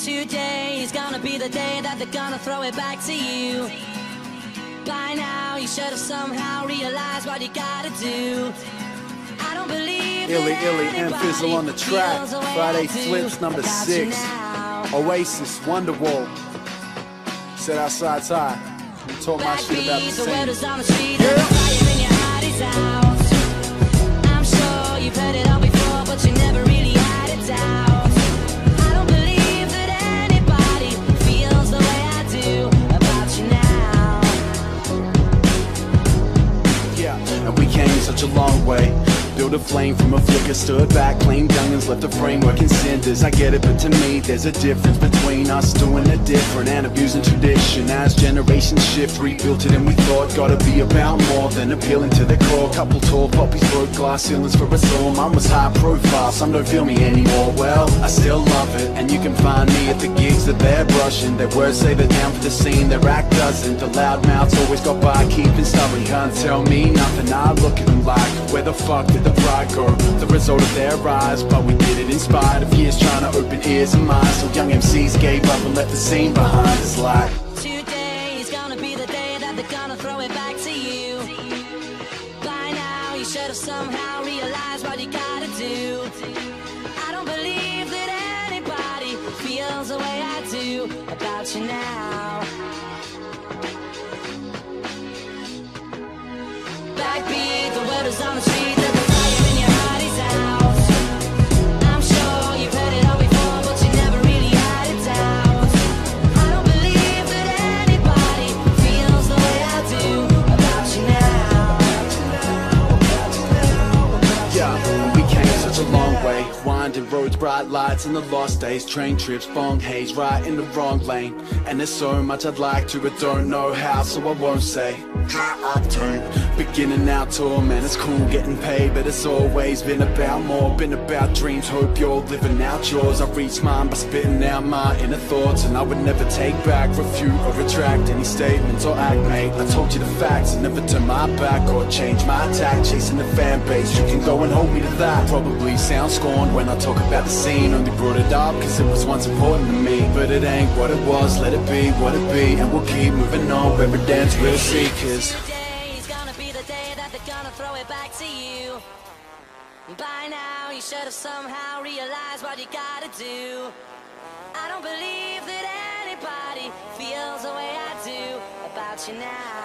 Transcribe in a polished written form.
Today is gonna be the day that they're gonna throw it back to you. By now you should have somehow realized what you gotta do. I don't believe Illy and Fizzle on the track. Friday Flips number 6. Oasis, Wonderwall. Sit outside tie. Talk my shit about the scene. I'm sure you've heard it all before, but you never really had it out. I don't believe that anybody feels the way I do about you now. Yeah, and we came such a long way. Built a flame from a flicker, stood back, claimed youngins, left the framework in cinders. I get it, but to me, there's a difference between us doing it different and abusing tradition. As generations shift, rebuilt it and we thought, gotta be about more than appealing to the core. Couple tall poppies broke glass ceilings for us all. Mine was high profile, some don't feel me anymore. Well, I still love it, and you can find me at the gigs that they're brushing. Their words say they're down for the scene, their act doesn't. The loud mouths always got by, keeping stubborn. Can't tell me nothing, I look at them like, where the fuck did the pride go? The result of their rise, but we did it in spite of years trying to open ears and minds. So young MCs gave up and left the scene behind. It's like, today is gonna be the day that they're gonna throw it back to you. By now you should have somehow realized what you gotta do. I don't believe that anybody feels the way I do about you now. Backbeat, the word is on the street that the fire in your heart is out. I'm sure you've heard it all before, but you never really had it out. I don't believe that anybody feels the way I do about you now. yeah, and we came such a long way. Winding roads, bright lights, and the lost days. Train trips, bong haze, right in the wrong lane. And there's so much I'd like to, but don't know how, so I won't say. Beginning our tour, man, it's cool getting paid, but it's always been about more, been about dreams. Hope you're living out yours. I reach mine by spitting out my inner thoughts, and I would never take back, refute or retract any statements or act, mate. I told you the facts and never turn my back or change my tack. Chasing the fan base, you can go and hold me to that. Probably sound scorned when I talk about the scene, only brought it up cause it was once important to me. But it ain't what it was, let it be what it be, and we'll keep moving on, wherever dance we'll see. Cause today is gonna be the day that they're gonna throw it back to you. By now you should have somehow realized what you gotta do. I don't believe that anybody feels the way I do about you now.